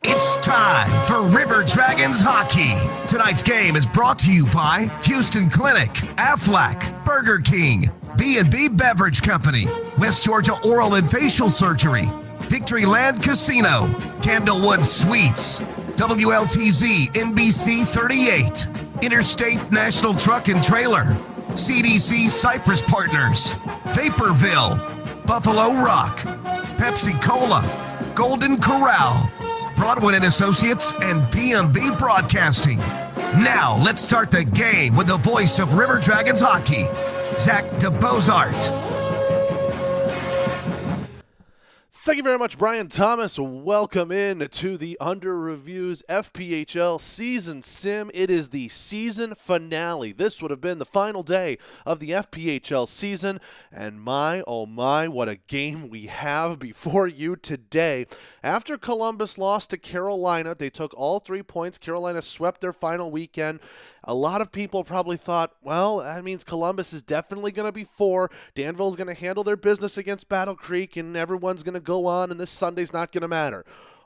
It's time for River Dragons Hockey. Tonight's game is brought to you by Houston Clinic, Aflac, Burger King, B&B Beverage Company, West Georgia Oral and Facial Surgery, Victory Land Casino, Candlewood Suites, WLTZ NBC 38, Interstate National Truck and Trailer, CDC Cypress Partners, Vaporville, Buffalo Rock, Pepsi Cola, Golden Corral, Broadway & Associates, and B&B Broadcasting. Now, let's start the game with the voice of River Dragons Hockey, Zak DeBeaussaert. Thank you very much, Brian Thomas. Welcome in to the Under Reviews FPHL Season Sim. It is the season finale. This would have been the final day of the FPHL season, and my, oh my, what a game we have before you today. After Columbus lost to Carolina, they took all 3 points. Carolina swept their final weekend. A lot of people probably thought, well, that means Columbus is definitely going to be 4. Danville is going to handle their business against Battle Creek, and everyone's going to go on, and this Sunday's not going to matter.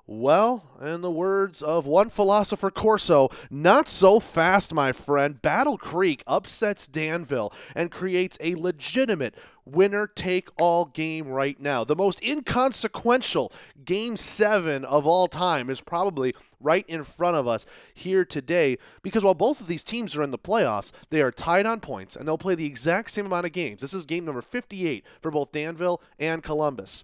Well, in the words of one philosopher Corso, not so fast, my friend. Battle Creek upsets Danville and creates a legitimate winner-take-all game right now. The most inconsequential Game 7 of all time is probably right in front of us here today, because while both of these teams are in the playoffs, they are tied on points, and they'll play the exact same amount of games. This is game number 58 for both Danville and Columbus.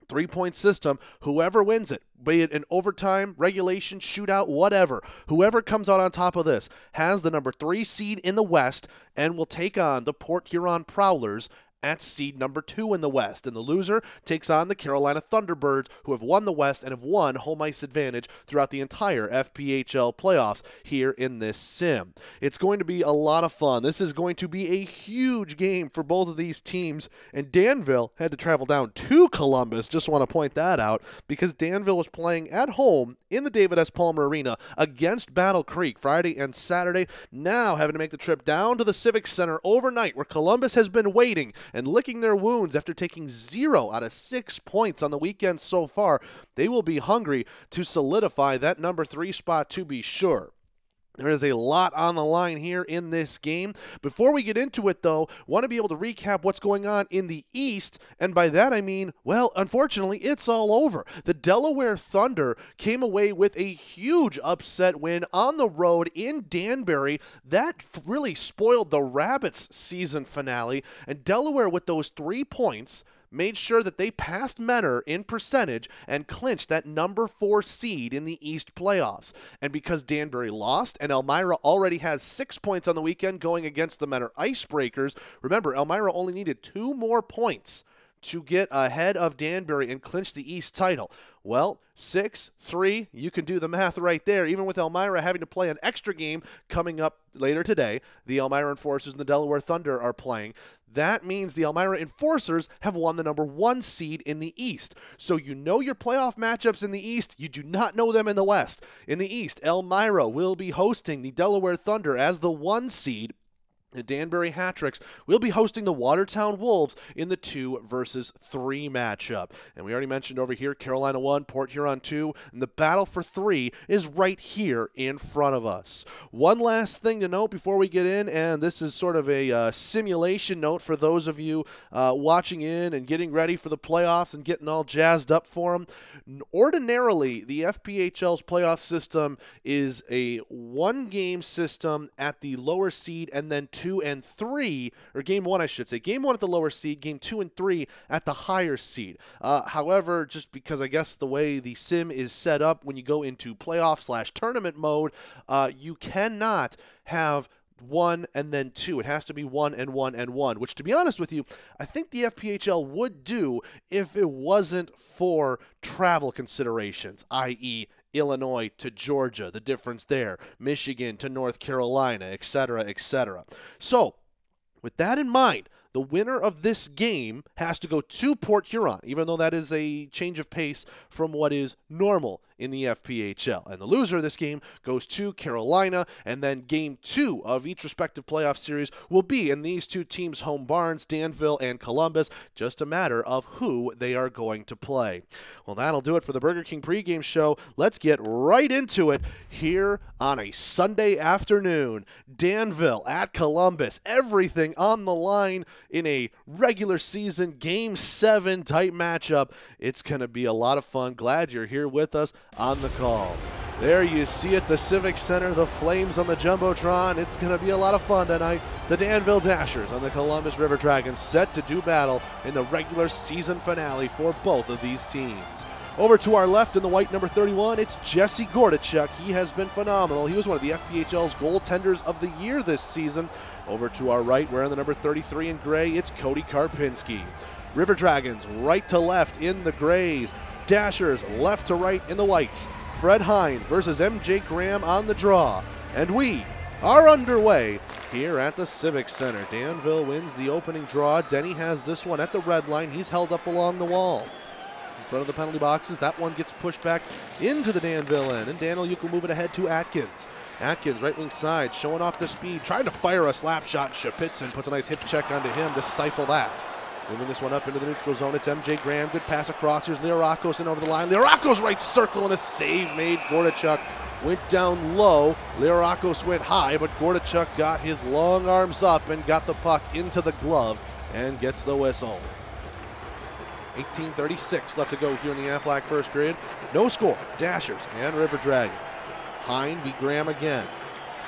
3-point system, whoever wins it, be it an overtime, regulation, shootout, whatever, whoever comes out on top of this has the number 3 seed in the West and will take on the Port Huron Prowlers at seed number 2 in the West. And the loser takes on the Carolina Thunderbirds, who have won the West and have won home ice advantage throughout the entire FPHL playoffs here in this sim. It's going to be a lot of fun. This is going to be a huge game for both of these teams, and Danville had to travel down to Columbus. Just want to point that out, because Danville was playing at home in the David S. Palmer Arena against Battle Creek Friday and Saturday, now having to make the trip down to the Civic Center overnight, where Columbus has been waiting and licking their wounds after taking 0 out of 6 points on the weekend so far. They will be hungry to solidify that number 3 spot, to be sure. There is a lot on the line here in this game. Before we get into it, though, want to be able to recap what's going on in the East, and by that I mean, well, unfortunately, it's all over. The Delaware Thunder came away with a huge upset win on the road in Danbury. That really spoiled the Rabbits' season finale, and Delaware, with those 3 points, made sure that they passed Menor in percentage and clinched that number 4 seed in the East playoffs. And because Danbury lost and Elmira already has 6 points on the weekend going against the Menor Icebreakers, remember, Elmira only needed 2 more points to get ahead of Danbury and clinch the East title. Well, 6-3, you can do the math right there. Even with Elmira having to play an extra game coming up later today, the Elmira Enforcers and the Delaware Thunder are playing. That means the Elmira Enforcers have won the number 1 seed in the East. So you know your playoff matchups in the East. You do not know them in the West. In the East, Elmira will be hosting the Delaware Thunder as the 1 seed. The Danbury Hat-Tricks will be hosting the Watertown Wolves in the 2 versus 3 matchup. And we already mentioned over here, Carolina 1, Port Huron 2, and the battle for 3 is right here in front of us. One last thing to note before we get in, and this is sort of a simulation note for those of you watching in and getting ready for the playoffs and getting all jazzed up for them. Ordinarily, the FPHL's playoff system is a 1-game system at the lower seed, and then 2 and 3, or game 1 I should say, game 1 at the lower seed, game 2 and 3 at the higher seed. However, just because I guess the way the sim is set up, when you go into playoff/tournament mode, you cannot have 1 and then 2. It has to be 1 and 1 and 1, which, to be honest with you, I think the FPHL would do if it wasn't for travel considerations, i.e., Illinois to Georgia, the difference there, Michigan to North Carolina, etc., etc. So, with that in mind, the winner of this game has to go to Port Huron, even though that is a change of pace from what is normal in the FPHL. And the loser of this game goes to Carolina, and then game 2 of each respective playoff series will be in these two teams' home barns, Danville and Columbus. Just a matter of who they are going to play. Well, that'll do it for the Burger King pregame show. Let's get right into it here on a Sunday afternoon. Danville at Columbus. Everything on the line in a regular season Game 7 type matchup. It's going to be a lot of fun. Glad you're here with us on the call. There you see it, the Civic Center, the flames on the Jumbotron. It's going to be a lot of fun tonight. The Danville Dashers on the Columbus River Dragons set to do battle in the regular season finale for both of these teams. Over to our left in the white number 31, it's Jesse Gordachuk. He has been phenomenal. He was one of the FPHL's goaltenders of the year this season. Over to our right, wearing the number 33 in gray, it's Cody Karpinski. River Dragons right to left in the grays. Dashers left to right in the whites. Fred Hine versus MJ Graham on the draw. And we are underway here at the Civic Center. Danville wins the opening draw. Denny has this one at the red line. He's held up along the wall. In front of the penalty boxes, that one gets pushed back into the Danville end. And Daniel, you can move it ahead to Atkins. Atkins, right wing side, showing off the speed, trying to fire a slap shot. Shapitsin puts a nice hip check onto him to stifle that. Moving this one up into the neutral zone, it's MJ Graham. Good pass across. Here's Leorakos in over the line. Leorakos right circle and a save made. Gordachuk went down low. Leorakos went high, but Gordachuk got his long arms up and got the puck into the glove and gets the whistle. 18:36 left to go here in the Aflac first period. No score. Dashers and River Dragons. Hine beat Graham again.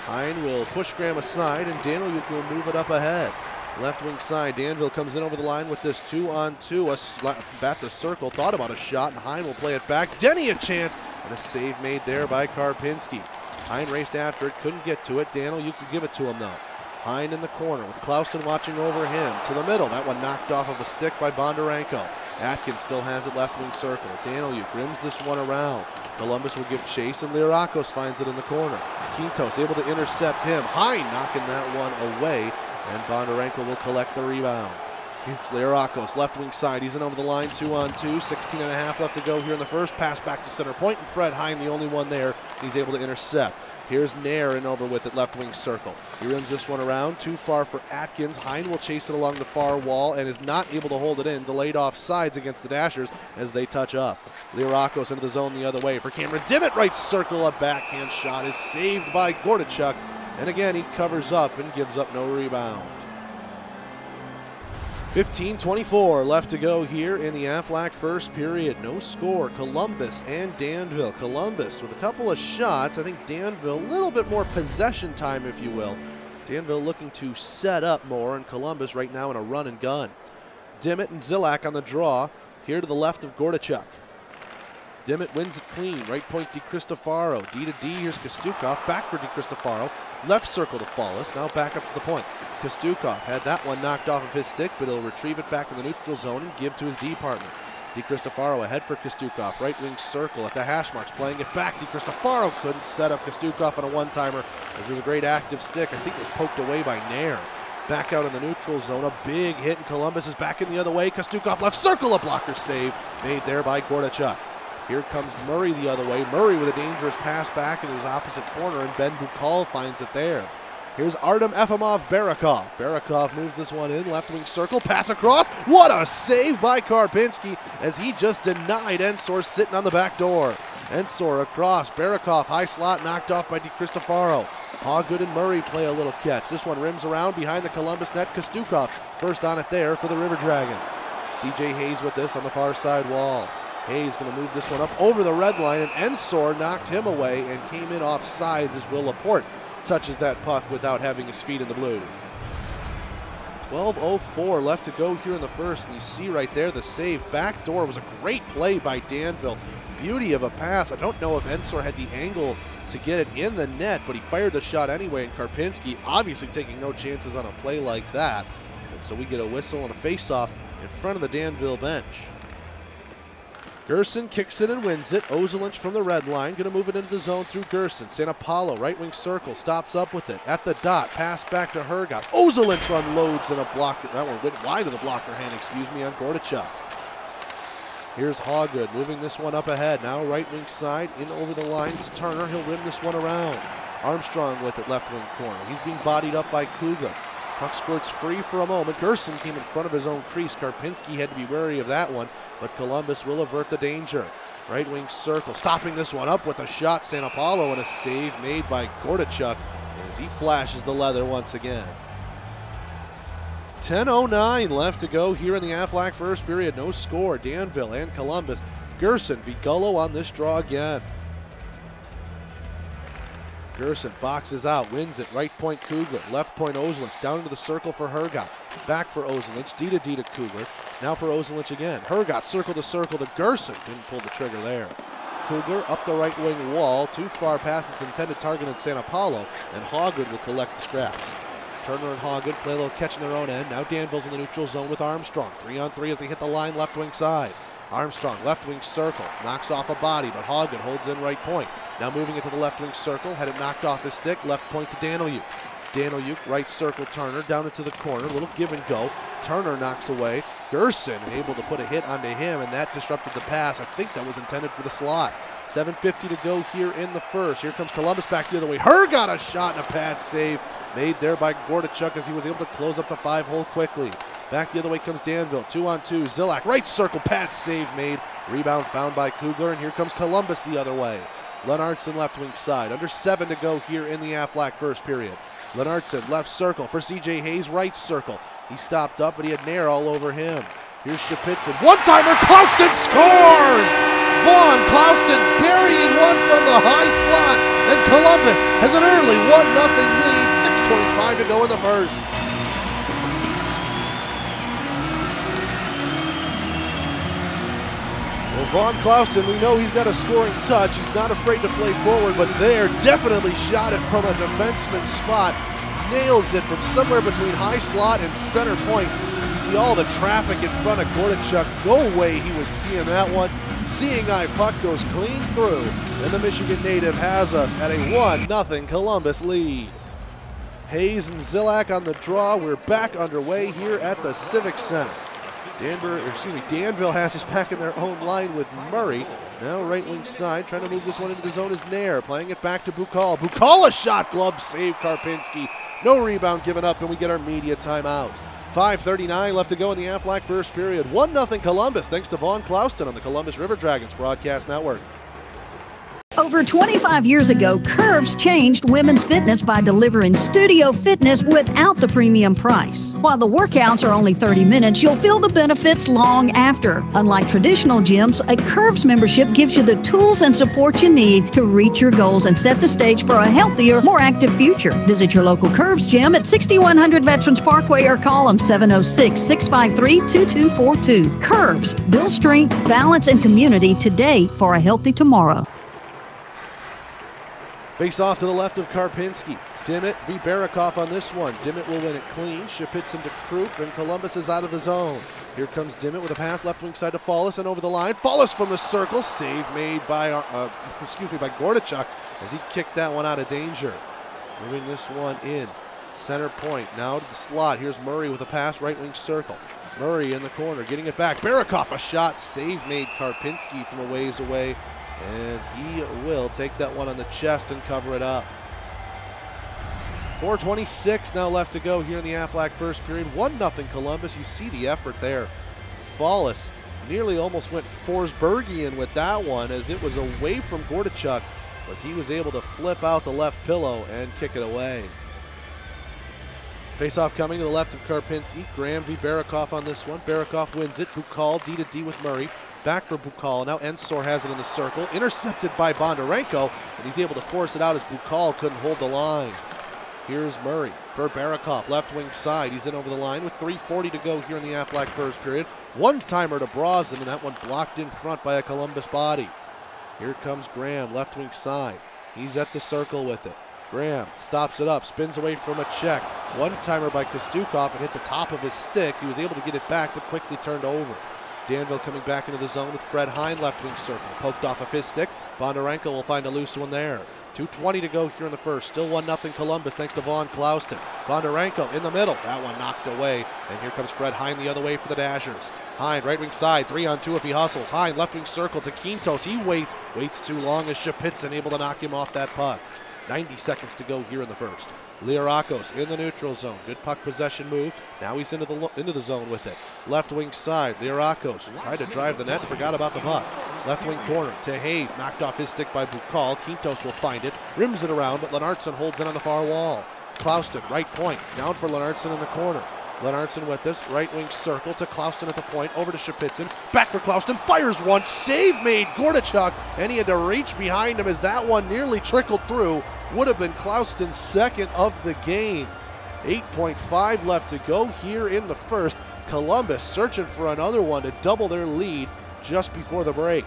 Hine will push Graham aside, and Daniel will move it up ahead. Left wing side, Danville comes in over the line with this 2-on-2. A bat the circle, thought about a shot, and Hine will play it back. Denny a chance, and a save made there by Karpinski. Hine raced after it, couldn't get to it. Daniel, you can give it to him though. Hine in the corner with Klauston watching over him. To the middle, that one knocked off of a stick by Bondarenko. Atkins still has it left wing circle. Daniel rims this one around. Columbus will give chase, and Leorakos finds it in the corner. Quintos able to intercept him. Hine knocking that one away, and Bondarenko will collect the rebound. Here's Leorakos, left wing side. He's in over the line, 2-on-2. 16.5 left to go here in the first. Pass back to center point, and Fred Hine, the only one there. He's able to intercept. Here's Nair in over with it, left wing circle. He rims this one around, too far for Atkins. Hine will chase it along the far wall and is not able to hold it in. Delayed off sides against the Dashers as they touch up. Leorakos into the zone the other way for Cameron Dimmitt, right circle. A backhand shot is saved by Gordachuk. And again, he covers up and gives up no rebound. 15:24 left to go here in the Aflac first period. No score. Columbus and Danville. Columbus with a couple of shots. I think Danville a little bit more possession time, if you will. Danville looking to set up more, and Columbus right now in a run and gun. Dimmitt and Zilak on the draw. Here to the left of Gordachuk. Dimmitt wins it clean. Right point DiCristofaro. D to D. Here's Kostukov. Back for DiCristofaro. Left circle to Fallis. Now back up to the point. Kostukov had that one knocked off of his stick, but he'll retrieve it back in the neutral zone and give to his D partner. DiCristofaro ahead for Kostukov. Right wing circle at the hash marks. Playing it back. DiCristofaro couldn't set up Kostukov on a one-timer. As there's a great active stick. I think it was poked away by Nair. Back out in the neutral zone. A big hit, and Columbus is back in the other way. Kostukov left circle. A blocker save made there by Gordachuk. Here comes Murray the other way. Murray with a dangerous pass back in his opposite corner, and Ben Bukal finds it there. Here's Artem Efimov-Barakov. Barakov moves this one in, left wing circle, pass across. What a save by Karpinski as he just denied Ensor sitting on the back door. Ensor across, Barakov high slot knocked off by DiCristofaro. Hawgood and Murray play a little catch. This one rims around behind the Columbus net. Kostukov first on it there for the River Dragons. CJ Hayes with this on the far side wall. Hayes going to move this one up over the red line, and Ensor knocked him away and came in off sides as Will Laporte touches that puck without having his feet in the blue. 12:04 left to go here in the first, and you see right there the save. Back door was a great play by Danville. Beauty of a pass. I don't know if Ensor had the angle to get it in the net, but he fired the shot anyway, and Karpinski obviously taking no chances on a play like that. And so we get a whistle and a face-off in front of the Danville bench. Gerson kicks it and wins it. Ozelinch from the red line, going to move it into the zone through Gerson. San Apollo, right wing circle, stops up with it. At the dot, pass back to Hergot. Ozelinch unloads and a blocker. That one went wide of the blocker hand, on Gordachuk. Here's Hawgood moving this one up ahead. Now right wing side, in over the line. It's Turner. He'll rim this one around. Armstrong with it, left wing corner. He's being bodied up by Cougar. Puck squirts free for a moment. Gerson came in front of his own crease. Karpinski had to be wary of that one, but Columbus will avert the danger. Right wing circle, stopping this one up with a shot. San Paulo and a save made by Gordichuk as he flashes the leather once again. 10:09 left to go here in the Aflac first period. No score. Danville and Columbus. Gerson v. Gullo on this draw again. Gerson boxes out, wins it. Right point Kugler, left point Ozelich, down into the circle for Hergott. Back for Ozelich, D to Kugler. Now for Ozelich again. Hergott circle to Gerson. Didn't pull the trigger there. Kugler up the right wing wall, too far past his intended target in San Paulo, and Hawgood will collect the scraps. Turner and Hawgood play a little catch in their own end. Now Danville's in the neutral zone with Armstrong. 3-on-3 as they hit the line left wing side. Armstrong, left wing circle, knocks off a body, but Hawgood holds in right point. Now moving into the left wing circle, had it knocked off his stick, left point to Danieluk. Danieluk, right circle Turner, down into the corner, little give and go. Turner knocks away. Gerson able to put a hit onto him, and that disrupted the pass. I think that was intended for the slot. 7:50 to go here in the first. Here comes Columbus back the other way. Got a shot and a pad save made there by Gordichuk as he was able to close up the 5-hole quickly. Back the other way comes Danville, 2-on-2. Zilak, right circle, pad save made. Rebound found by Kugler, and here comes Columbus the other way. Lennartson left wing side. Under 7 to go here in the Aflac first period. Lennartson left circle for C.J. Hayes, right circle. He stopped up, but he had Nair all over him. Here's Shapitzin. One-timer, Klauston scores! Vaughn Klauston burying one from the high slot, and Columbus has an early 1-0 lead. 6:25 to go in the first. Well, Vaughn Klauston, we know he's got a scoring touch. He's not afraid to play forward, but there definitely shot it from a defenseman spot. Nails it from somewhere between high slot and center point. You see all the traffic in front of Gordichuk. No way he was seeing that one. Seeing eye puck goes clean through, and the Michigan native has us at a 1-0 Columbus lead. Hayes and Zilak on the draw. We're back underway here at the Civic Center. Danville has us back in their own line with Murray. Now right wing side, trying to move this one into the zone is Nair, playing it back to Bukal. Bukal, a shot, glove save, Karpinski. No rebound given up, and we get our media timeout. 5:39 left to go in the Aflac first period. 1-0 Columbus, thanks to Vaughn Klauston on the Columbus River Dragons Broadcast Network. Over 25 years ago, Curves changed women's fitness by delivering studio fitness without the premium price. While the workouts are only 30 minutes, you'll feel the benefits long after. Unlike traditional gyms, a Curves membership gives you the tools and support you need to reach your goals and set the stage for a healthier, more active future. Visit your local Curves gym at 6100 Veterans Parkway or call them 706-653-2242. Curves, build strength, balance, and community today for a healthy tomorrow. Face off to the left of Karpinski. Dimmitt v. Barakov on this one. Dimmitt will win it clean. Shapitzin to Krupp, and Columbus is out of the zone. Here comes Dimmitt with a pass left wing side to Fallis and over the line. Fallis from the circle. Save made by Gordichuk as he kicked that one out of danger. Moving this one in. Center point. Now to the slot. Here's Murray with a pass right wing circle. Murray in the corner getting it back. Barakov a shot. Save made Karpinski from a ways away. And he will take that one on the chest and cover it up. 4:26 now left to go here in the Aflac first period. 1-0 Columbus. You see the effort there. Fallis nearly almost went Forsbergian with that one as it was away from Gordichuk, but he was able to flip out the left pillow and kick it away. Face-off coming to the left of Karpinski. Graham v. Barakov on this one. Barakov wins it. Bukal D to D with Murray. Back for Bukal. Now Ensor has it in the circle. Intercepted by Bondarenko, and he's able to force it out as Bukal couldn't hold the line. Here's Murray for Barakov. Left wing side. He's in over the line with 3:40 to go here in the Aflac first period. One-timer to Brosnan, and that one blocked in front by a Columbus body. Here comes Graham. Left wing side. He's at the circle with it. Graham stops it up, spins away from a check. One-timer by Kostukov and hit the top of his stick. He was able to get it back, but quickly turned over. Danville coming back into the zone with Fred Hine, left wing circle. Poked off of his stick. Bondarenko will find a loose one there. 2:20 to go here in the first. Still 1-0 Columbus thanks to Vaughn Clouston. Bondarenko in the middle. That one knocked away. And here comes Fred Hine the other way for the Dashers. Hine, right wing side, 3-on-2 if he hustles. Hine, left wing circle to Quintos. He waits too long as Shapitzin able to knock him off that puck. 90 seconds to go here in the first. Liarakos in the neutral zone. Good puck possession move. Now he's into the zone with it. Left wing side, Liarakos tried to drive the net, forgot about the puck. Left wing corner to Hayes, knocked off his stick by Bukal. Quintos will find it, rims it around, but Lennartson holds it on the far wall. Clouston, right point, down for Lennartson in the corner. Lennartson with this, right wing circle to Clouston at the point, over to Shapitzin, back for Clouston, fires one, save made, Gordichuk, and he had to reach behind him as that one nearly trickled through. Would have been Clouston's second of the game. 8.5 left to go here in the first. Columbus searching for another one to double their lead just before the break.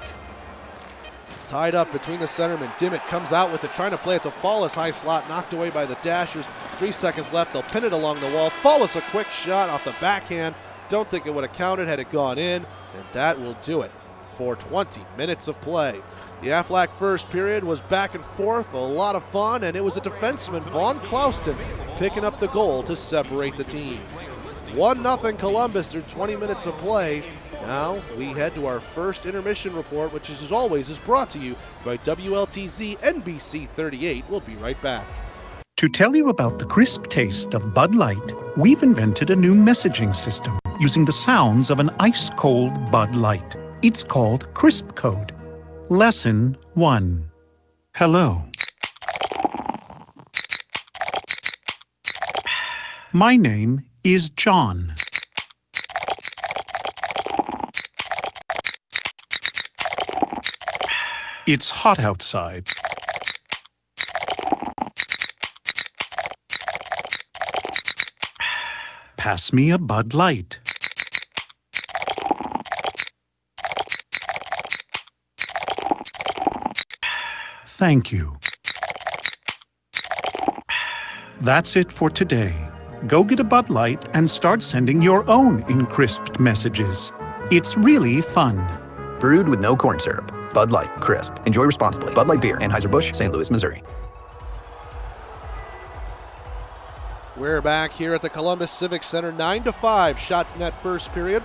Tied up between the centermen. Dimmitt comes out with it, trying to play it to Fallis, high slot, knocked away by the Dashers. 3 seconds left, they'll pin it along the wall. Fallis a quick shot off the backhand. Don't think it would have counted had it gone in, and that will do it for 20 minutes of play. The Aflac first period was back and forth, a lot of fun, and it was a defenseman, Vaughn Clouston, picking up the goal to separate the teams. 1-0 Columbus through 20 minutes of play. Now we head to our first intermission report, which as always is brought to you by WLTZ NBC 38. We'll be right back. To tell you about the crisp taste of Bud Light, we've invented a new messaging system using the sounds of an ice-cold Bud Light. It's called Crisp Code. Lesson 1. Hello. My name is John. It's hot outside. Pass me a Bud Light. Thank you. That's it for today. Go get a Bud Light and start sending your own encrysped messages. It's really fun. Brewed with no corn syrup. Bud Light, crisp. Enjoy responsibly. Bud Light Beer, Anheuser-Busch, St. Louis, Missouri. We're back here at the Columbus Civic Center. 9-5 shots net first period.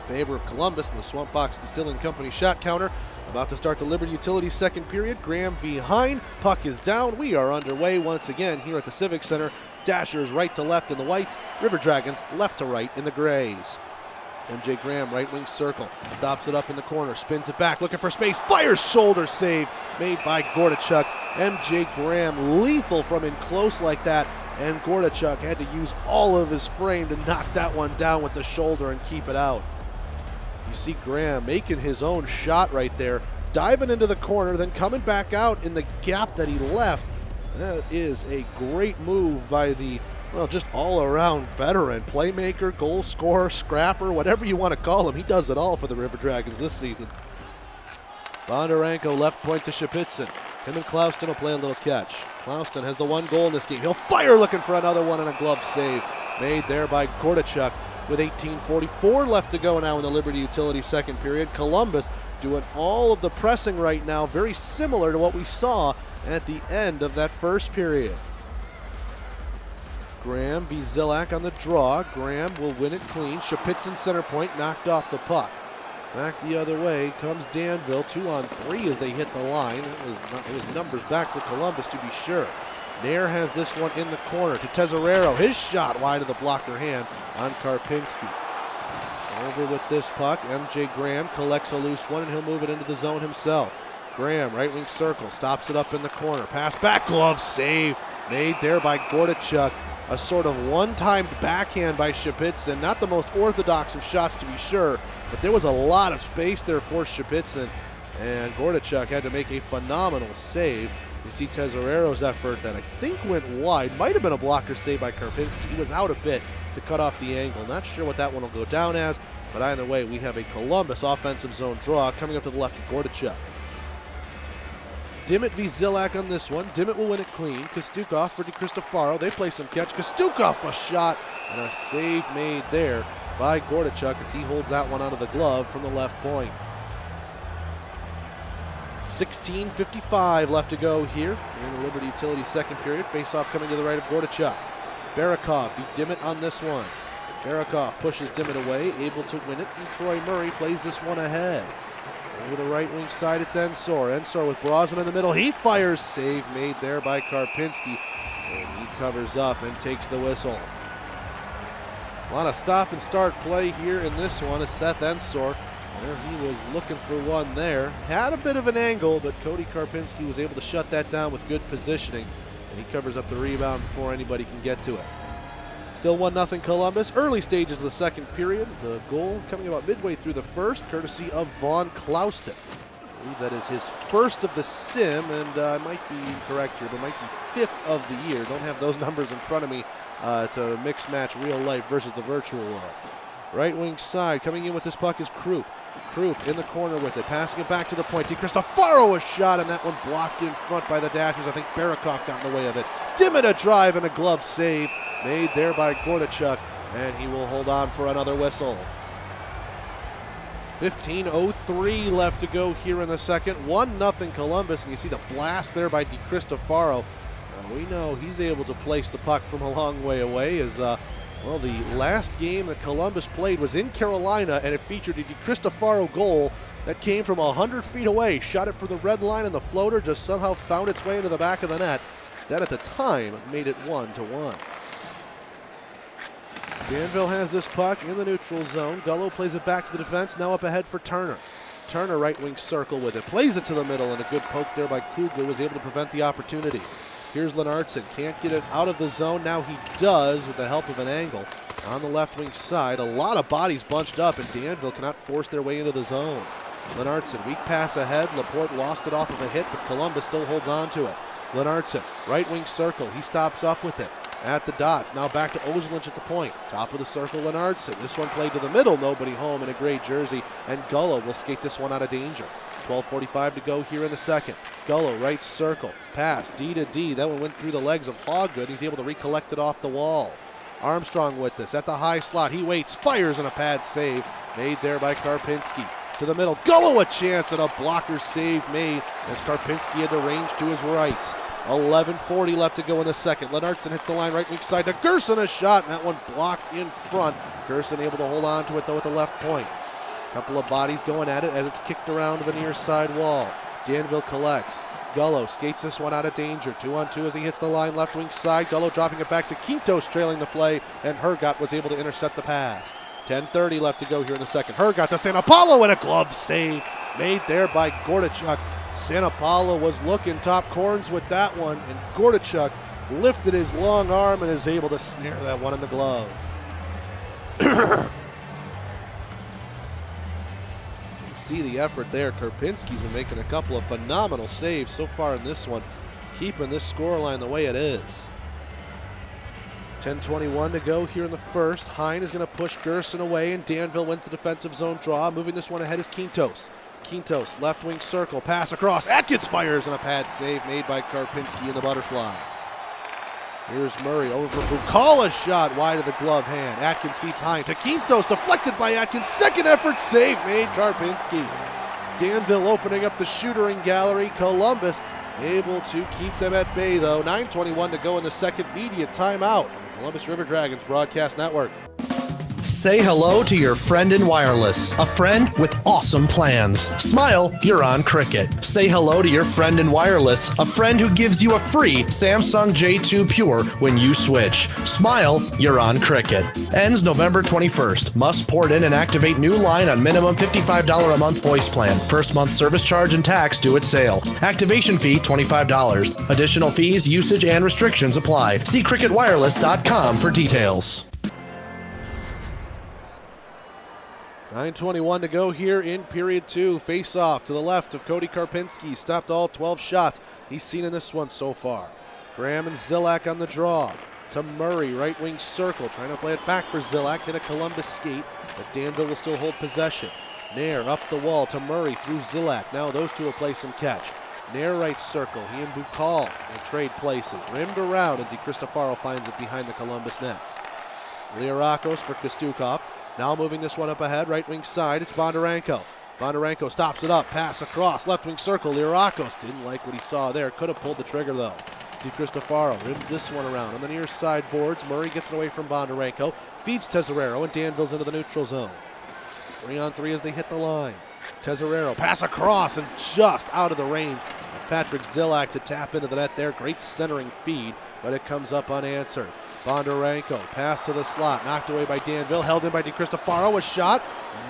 In favor of Columbus in the Swamp Box Distilling Company shot counter. About to start the Liberty Utilities second period. Graham v. Hine. Puck is down. We are underway once again here at the Civic Center. Dashers right to left in the whites. River Dragons left to right in the grays. MJ Graham, right wing circle, stops it up in the corner, spins it back, looking for space, fires, shoulder save, made by Gordichuk. MJ Graham lethal from in close like that, and Gordichuk had to use all of his frame to knock that one down with the shoulder and keep it out. You see Graham making his own shot right there, diving into the corner, then coming back out in the gap that he left. That is a great move by the just all-around veteran, playmaker, goal scorer, scrapper, whatever you want to call him. He does it all for the River Dragons this season. Bondarenko left point to Shapitzin. Him and Clouston will play a little catch. Clouston has the one goal in this game. He'll fire looking for another one and a glove save made there by Gordichuk with 18:44 left to go now in the Liberty Utilities second period. Columbus doing all of the pressing right now, very similar to what we saw at the end of that first period. Graham v. Zilak on the draw. Graham will win it clean. Shapitzin center point, knocked off the puck. Back the other way comes Danville. 2-on-3 as they hit the line. It was numbers back for Columbus to be sure. Nair has this one in the corner to Tesorero. His shot wide of the blocker hand on Karpinski. Over with this puck. MJ Graham collects a loose one and he'll move it into the zone himself. Graham, right wing circle, stops it up in the corner. Pass back, glove save made there by Gordichuk. A sort of one-timed backhand by Shapitzin. Not the most orthodox of shots to be sure, but there was a lot of space there for Shapitzin, and Gordichuk had to make a phenomenal save. You see Tesorero's effort that I think went wide. Might have been a blocker save by Karpinski. He was out a bit to cut off the angle. Not sure what that one will go down as, but either way, we have a Columbus offensive zone draw coming up to the left of Gordichuk. Dimmitt v. Zilak on this one. Dimmitt will win it clean. Kostukov for DeCristofaro. They play some catch. Kostukov a shot and a save made there by Gordichuk as he holds that one out of the glove from the left point. 16:55 left to go here in the Liberty Utility second period. Face-off coming to the right of Gordichuk. Barakov beat Dimmitt on this one. Barakov pushes Dimmitt away, able to win it, and Troy Murray plays this one ahead. Over the right wing side, it's Ensor. Ensor with Brosnan in the middle. He fires. Save made there by Karpinski. And he covers up and takes the whistle. A lot of stop and start play here in this one as Seth Ensor. He was looking for one there. Had a bit of an angle, but Cody Karpinski was able to shut that down with good positioning. And he covers up the rebound before anybody can get to it. Still 1-0 Columbus. Early stages of the second period. The goal coming about midway through the first, courtesy of Vaughn Clouston. I believe that is his first of the sim, and I might be incorrect here, but might be 5th of the year. Don't have those numbers in front of me to mix match real life versus the virtual world. Right wing side, coming in with this puck is Krupp. Krupp in the corner with it, passing it back to the point. DiCristofaro a shot, and that one blocked in front by the Dashers. I think Barakov got in the way of it. Dimmitt a drive and a glove save made there by Gordichuk, and he will hold on for another whistle. 15:03 left to go here in the second. 1-0 Columbus, and you see the blast there by DiCristofaro. We know he's able to place the puck from a long way away as well, the last game that Columbus played was in Carolina, and it featured a DiCristofaro goal that came from 100 feet away. Shot it for the red line, and the floater just somehow found its way into the back of the net. That at the time made it 1-1. Danville has this puck in the neutral zone. Gullo plays it back to the defense, now up ahead for Turner. Turner right wing circle with it, plays it to the middle, and a good poke there by Kugler was able to prevent the opportunity. Here's Lennartson, can't get it out of the zone. Now he does with the help of an angle on the left wing side. A lot of bodies bunched up, and Danville cannot force their way into the zone. Lennartson, weak pass ahead. Laporte lost it off of a hit, but Columbus still holds on to it. Lennartson, right wing circle. He stops up with it at the dots. Now back to Ozelinch at the point. Top of the circle, Lennartson. This one played to the middle. Nobody home in a gray jersey, and Gullo will skate this one out of danger. 12:45 to go here in the second. Gullo, right circle, pass, D to D. That one went through the legs of Hoggood. He's able to recollect it off the wall. Armstrong with this at the high slot. He waits, fires, and a pad save made there by Karpinski. To the middle, Gullo a chance, and a blocker save made as Karpinski had to range to his right. 11:40 left to go in the second. Lennartson hits the line right wing side to Gerson, a shot, and that one blocked in front. Gerson able to hold on to it though at the left point. Couple of bodies going at it as it's kicked around to the near side wall. Danville collects. Gullo skates this one out of danger. 2-on-2 as he hits the line left wing side. Gullo dropping it back to Quintos, trailing the play, and Hergott was able to intercept the pass. 10:30 left to go here in the second. Hergott to San Apollo, and a glove save made there by Gordichuk. San Apollo was looking top corns with that one, and Gordichuk lifted his long arm and is able to snare that one in the glove. See the effort there. Karpinski's been making a couple of phenomenal saves so far in this one, keeping this scoreline the way it is. 10:21 to go here in the first. Hine is going to push Gerson away, and Danville wins the defensive zone draw. Moving this one ahead is Quintos. Quintos, left wing circle, pass across. Atkins fires, and a pad save made by Karpinski in the butterfly. Here's Murray over for Bukal, a shot wide of the glove hand. Atkins feeds Hine to Quintos, deflected by Atkins. Second effort, save made Karpinski. Danville opening up the shooting gallery. Columbus able to keep them at bay though. 9:21 to go in the second, media timeout. Columbus River Dragons Broadcast Network. Say hello to your friend in wireless, a friend with awesome plans. Smile, you're on Cricket. Say hello to your friend in wireless, a friend who gives you a free Samsung J2 Pure when you switch. Smile, you're on Cricket. Ends November 21st. Must port in and activate new line on minimum $55 a month voice plan. First month service charge and tax due at sale. Activation fee $25. Additional fees, usage, and restrictions apply. See cricketwireless.com for details. 9:21 to go here in period two. Face off to the left of Cody Karpinski. Stopped all 12 shots he's seen in this one so far. Graham and Zilak on the draw. To Murray, right wing circle. Trying to play it back for Zilak. Hit a Columbus skate, but Danville will still hold possession. Nair up the wall to Murray through Zilak. Now those two will play some catch. Nair right circle. He and Bukal will trade places. Rimmed around, and DiCristofaro finds it behind the Columbus net. Liarakos for Kostukov. Now moving this one up ahead, right wing side, it's Bondarenko. Bondarenko stops it up, pass across, left wing circle. Lirakos didn't like what he saw there. Could have pulled the trigger though. DeCristofaro rims this one around. On the near side boards, Murray gets it away from Bondarenko. Feeds Tesorero, and Danville's into the neutral zone. 3-on-3 as they hit the line. Tesorero, pass across, and just out of the range. Patrick Zillak to tap into the net there. Great centering feed, but it comes up unanswered. Bondarenko, pass to the slot, knocked away by Danville, held in by DeCristofaro, a shot.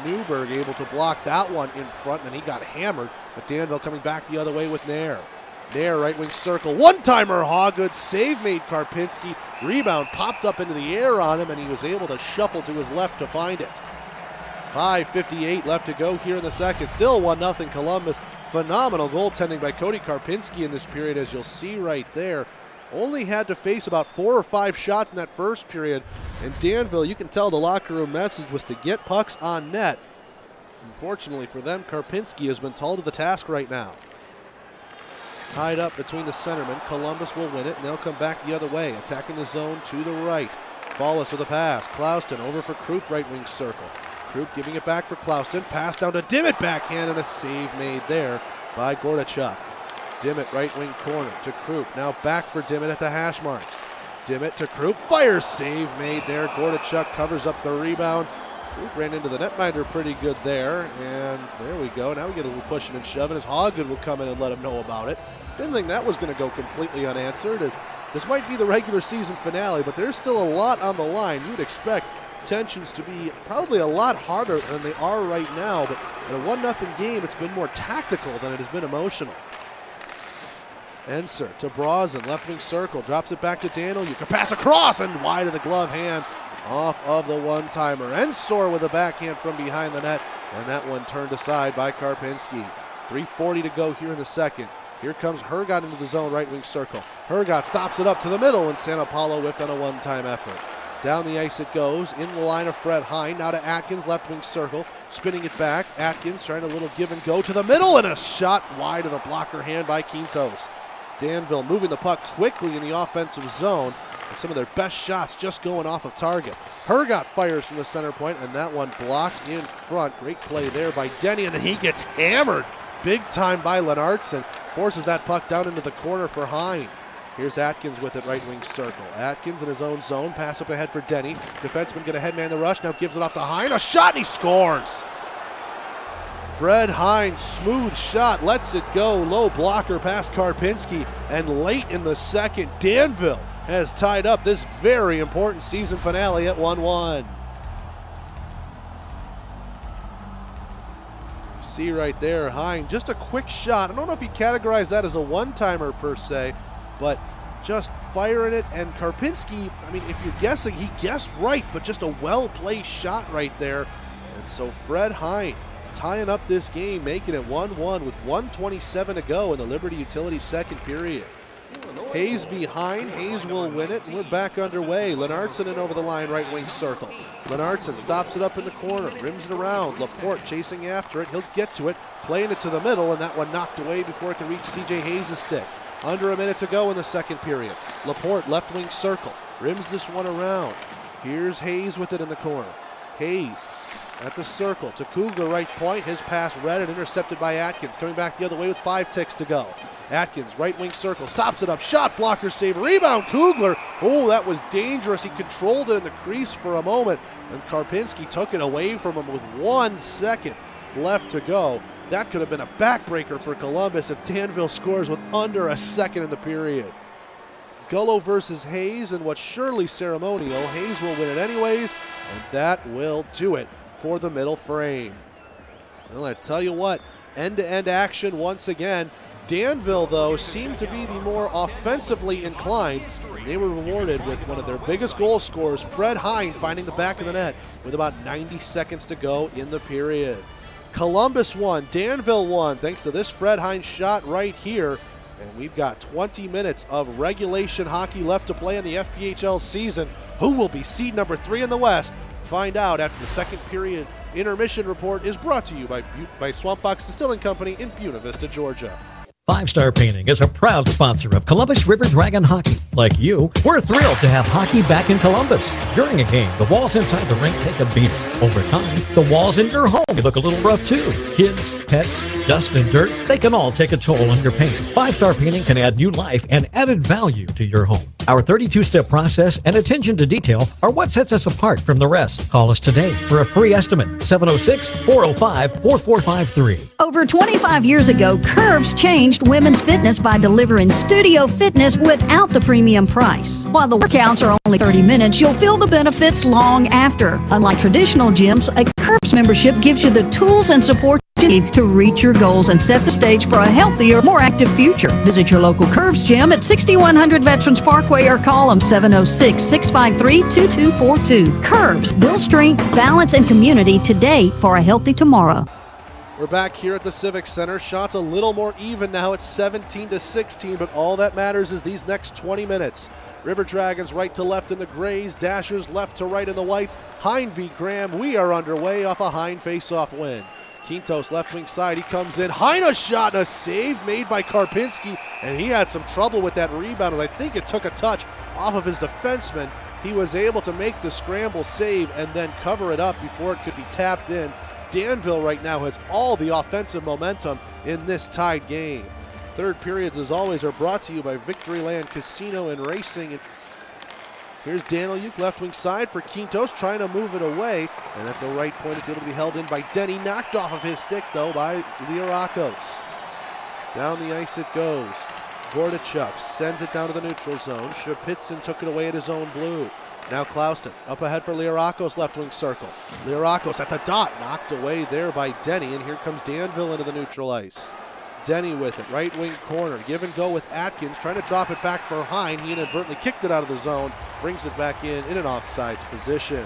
Newberg able to block that one in front, and he got hammered, but Danville coming back the other way with Nair. Nair, right wing circle, one-timer, Hawgood, save made Karpinski. Rebound popped up into the air on him, and he was able to shuffle to his left to find it. 5:58 left to go here in the second. Still 1-0 Columbus. Phenomenal goaltending by Cody Karpinski in this period, as you'll see right there. Only had to face about 4 or 5 shots in that first period. And Danville, you can tell the locker room message was to get pucks on net. Unfortunately for them, Karpinski has been tall to the task right now. Tied up between the centermen. Columbus will win it, and they'll come back the other way, attacking the zone to the right. Follis with a pass. Klauston over for Krupp, right wing circle. Krupp giving it back for Klauston. Pass down to Dimmitt, backhand, and a save made there by Gordachuk. Dimmitt, right wing corner to Krupp. Now back for Dimmitt at the hash marks. Dimmitt to Krupp. Fire save made there. Gordachuk covers up the rebound. Krupp ran into the netminder pretty good there. And there we go. Now we get a little pushing and shoving as Hawgood will come in and let him know about it. Didn't think that was going to go completely unanswered, as this might be the regular season finale, but there's still a lot on the line. You would expect tensions to be probably a lot harder than they are right now, but in a 1-0 game, it's been more tactical than it has been emotional. Enser to Brazen, left wing circle, drops it back to Daniel. You can pass across and wide of the glove hand off of the one-timer. Ensor with a backhand from behind the net, and that one turned aside by Karpinski. 3:40 to go here in the second. Here comes Hergott into the zone, right wing circle. Hergott stops it up to the middle, and Santa Paula whiffed on a one-time effort. Down the ice it goes, in the line of Fred Hine, now to Atkins, left wing circle, spinning it back. Atkins trying a little give and go to the middle, and a shot wide of the blocker hand by Quintos. Danville moving the puck quickly in the offensive zone, and some of their best shots just going off of target. Hergott fires from the center point, and that one blocked in front. Great play there by Denny, and then he gets hammered big time by Lennartson. Forces that puck down into the corner for Hine. Here's Atkins with it, right wing circle. Atkins in his own zone, pass up ahead for Denny. Defenseman going to headman the rush, now gives it off to Hine. A shot, and he scores! Fred Hine, smooth shot, lets it go. Low blocker past Karpinski, and late in the second, Danville has tied up this very important season finale at 1-1. See right there, Hine, just a quick shot. I don't know if you categorize that as a one-timer per se, but just firing it, and Karpinski, I mean, if you're guessing, he guessed right, but just a well-placed shot right there. And so Fred Hine tying up this game, making it 1-1 with 1:27 to go in the Liberty Utilities second period. Hayes v. Hine. Hayes will win it, and we're back underway. Lennartson in over the line, right wing circle. Lennartson stops it up in the corner, rims it around. Laporte chasing after it. He'll get to it, playing it to the middle, and that one knocked away before it can reach C.J. Hayes' stick. Under a minute to go in the second period. Laporte, left wing circle, rims this one around. Here's Hayes with it in the corner. Hayes at the circle to Kugler, right point. His pass read and intercepted by Atkins. Coming back the other way with 5 ticks to go. Atkins, right wing circle, stops it up, shot, blocker save, rebound, Kugler. Oh, that was dangerous. He controlled it in the crease for a moment, and Karpinski took it away from him with 1 second left to go. That could have been a backbreaker for Columbus if Danville scores with under a second in the period. Gullo versus Hayes, and what's surely ceremonial. Hayes will win it anyways, and that will do it for the middle frame. Well, I tell you what, end-to-end action once again. Danville, though, seemed to be the more offensively inclined. They were rewarded with one of their biggest goal scorers, Fred Hine, finding the back of the net with about 90 seconds to go in the period. Columbus won, Danville won, thanks to this Fred Hine shot right here. And we've got 20 minutes of regulation hockey left to play in the FPHL season. Who will be seed number 3 in the West? Find out after the second period. Intermission report is brought to you by Swamp Fox Distilling Company in Buena Vista, Georgia. Five Star Painting is a proud sponsor of Columbus River Dragon Hockey. Like you, we're thrilled to have hockey back in Columbus. During a game, the walls inside the rink take a beating. Over time, the walls in your home look a little rough too. Kids, pets, dust and dirt, they can all take a toll on your paint. Five Star Painting can add new life and added value to your home. Our 32-step process and attention to detail are what sets us apart from the rest. Call us today for a free estimate. 706-405-4453. Over 25 years ago, Curves changed women's fitness by delivering studio fitness without the premium price. While the workouts are only 30 minutes, you'll feel the benefits long after. Unlike traditional gyms, a Curves membership gives you the tools and support you need to reach your goals and set the stage for a healthier, more active future. Visit your local Curves gym at 6100 Veterans Parkway or call them 706-653-2242. Curves, build strength, balance, and community today for a healthy tomorrow. We're back here at the Civic Center. Shots a little more even now. It's 17-16, but all that matters is these next 20 minutes. River Dragons right to left in the grays, Dashers left to right in the whites. Hine v. Graham, we are underway off a Hine face-off win. Quintos left wing side, he comes in. Hine a shot and a save made by Karpinski, and he had some trouble with that rebound, and I think it took a touch off of his defenseman. He was able to make the scramble save and then cover it up before it could be tapped in. Danville right now has all the offensive momentum in this tied game. Third periods, as always, are brought to you by Victoryland Casino and Racing. Here's Daniel left wing side for Quintos, trying to move it away. And at the right point, it's able to be held in by Denny. Knocked off of his stick, though, by Liarakos. Down the ice it goes. Gordachuk sends it down to the neutral zone. Shapitsin took it away at his own blue. Now Clouston up ahead for Liarakos, left wing circle. Liarakos at the dot, knocked away there by Denny, and here comes Danville into the neutral ice. Denny with it, right wing corner, give and go with Atkins, trying to drop it back for Hine. He inadvertently kicked it out of the zone, brings it back in an offsides position.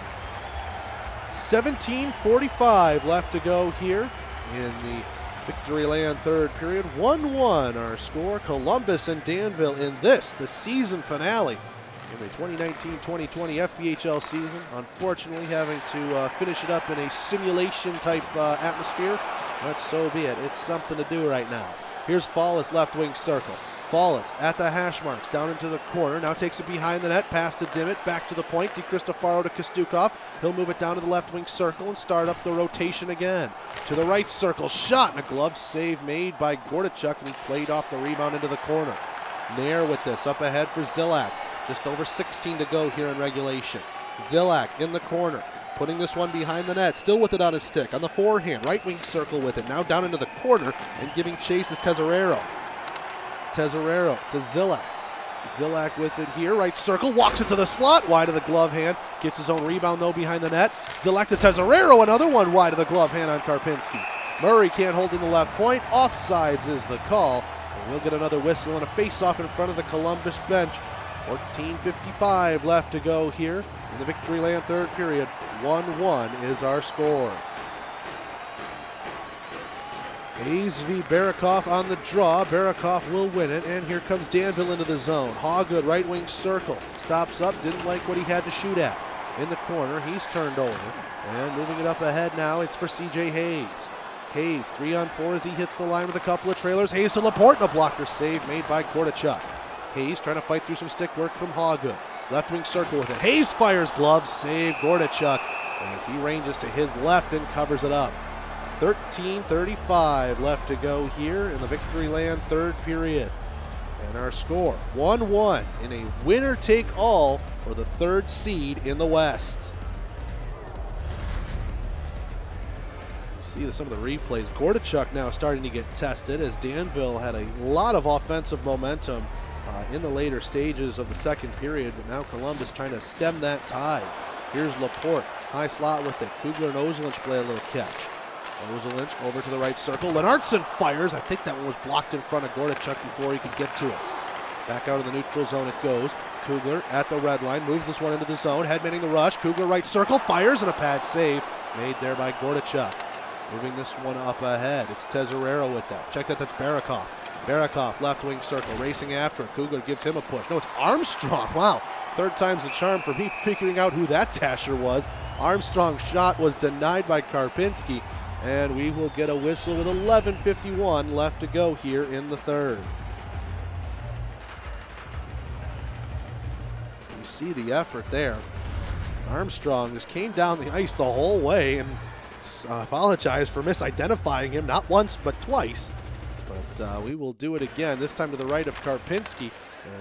17:45 left to go here in the Victoryland third period. 1-1 our score. Columbus and Danville in this, the season finale in the 2019-2020 FPHL season. Unfortunately, having to finish it up in a simulation type atmosphere, but so be it. It's something to do right now. Here's Fallis, left wing circle. Fallis at the hash marks, down into the corner. Now takes it behind the net, pass to Dimmitt, back to the point. DiCristofaro to Kostukov. He'll move it down to the left wing circle and start up the rotation again. To the right circle, shot and a glove save made by Gordachuk, and he played off the rebound into the corner. Nair with this, up ahead for Zilak. Just over 16 to go here in regulation. Zilak in the corner, putting this one behind the net, still with it on his stick, on the forehand, right wing circle with it, now down into the corner, and giving chase is Tesorero. Tesorero to Zilak. Zilak with it here, right circle, walks it to the slot, wide of the glove hand, gets his own rebound though behind the net. Zilak to Tesorero, another one wide of the glove hand on Karpinski. Murray can't hold in the left point, offsides is the call, and we'll get another whistle and a face-off in front of the Columbus bench. 14:55 left to go here in the Victoryland third period. 1-1 is our score. Hayes v. Barakoff on the draw. Barakoff will win it, and here comes Danville into the zone. Hawgood, right wing circle, stops up, didn't like what he had to shoot at. In the corner, he's turned over, and moving it up ahead now, it's for C.J. Hayes. Hayes, 3-on-4 as he hits the line with a couple of trailers. Hayes to Laporte, and a blocker save made by Gordachuk. Hayes trying to fight through some stick work from Hawgood. Left wing circle with it. Hayes fires, glove save, Gordachuk, as he ranges to his left and covers it up. 13:35 left to go here in the Victoryland third period. And our score, 1-1 in a winner-take-all for the third seed in the West. See some of the replays. Gordachuk now starting to get tested as Danville had a lot of offensive momentum in the later stages of the second period, but now Columbus trying to stem that tide. Here's Laporte, high slot with it. Kugler and Ozelinch play a little catch. Ozelinch over to the right circle. Lennartson fires. I think that one was blocked in front of Gordachuk before he could get to it. Back out of the neutral zone it goes. Kugler at the red line, moves this one into the zone, headmanning the rush. Kugler right circle, fires, and a pad save made there by Gordachuk. Moving this one up ahead. It's Tesorero with that. Check that, that's Barakoff. Barakoff, left wing circle, racing after it. Kugler gives him a push. No, it's Armstrong. Wow, third time's a charm for me figuring out who that Dasher was. Armstrong's shot was denied by Karpinski, and we will get a whistle with 11:51 left to go here in the third. You see the effort there. Armstrong just came down the ice the whole way, and apologize for misidentifying him, not once but twice. But we will do it again, this time to the right of Karpinski,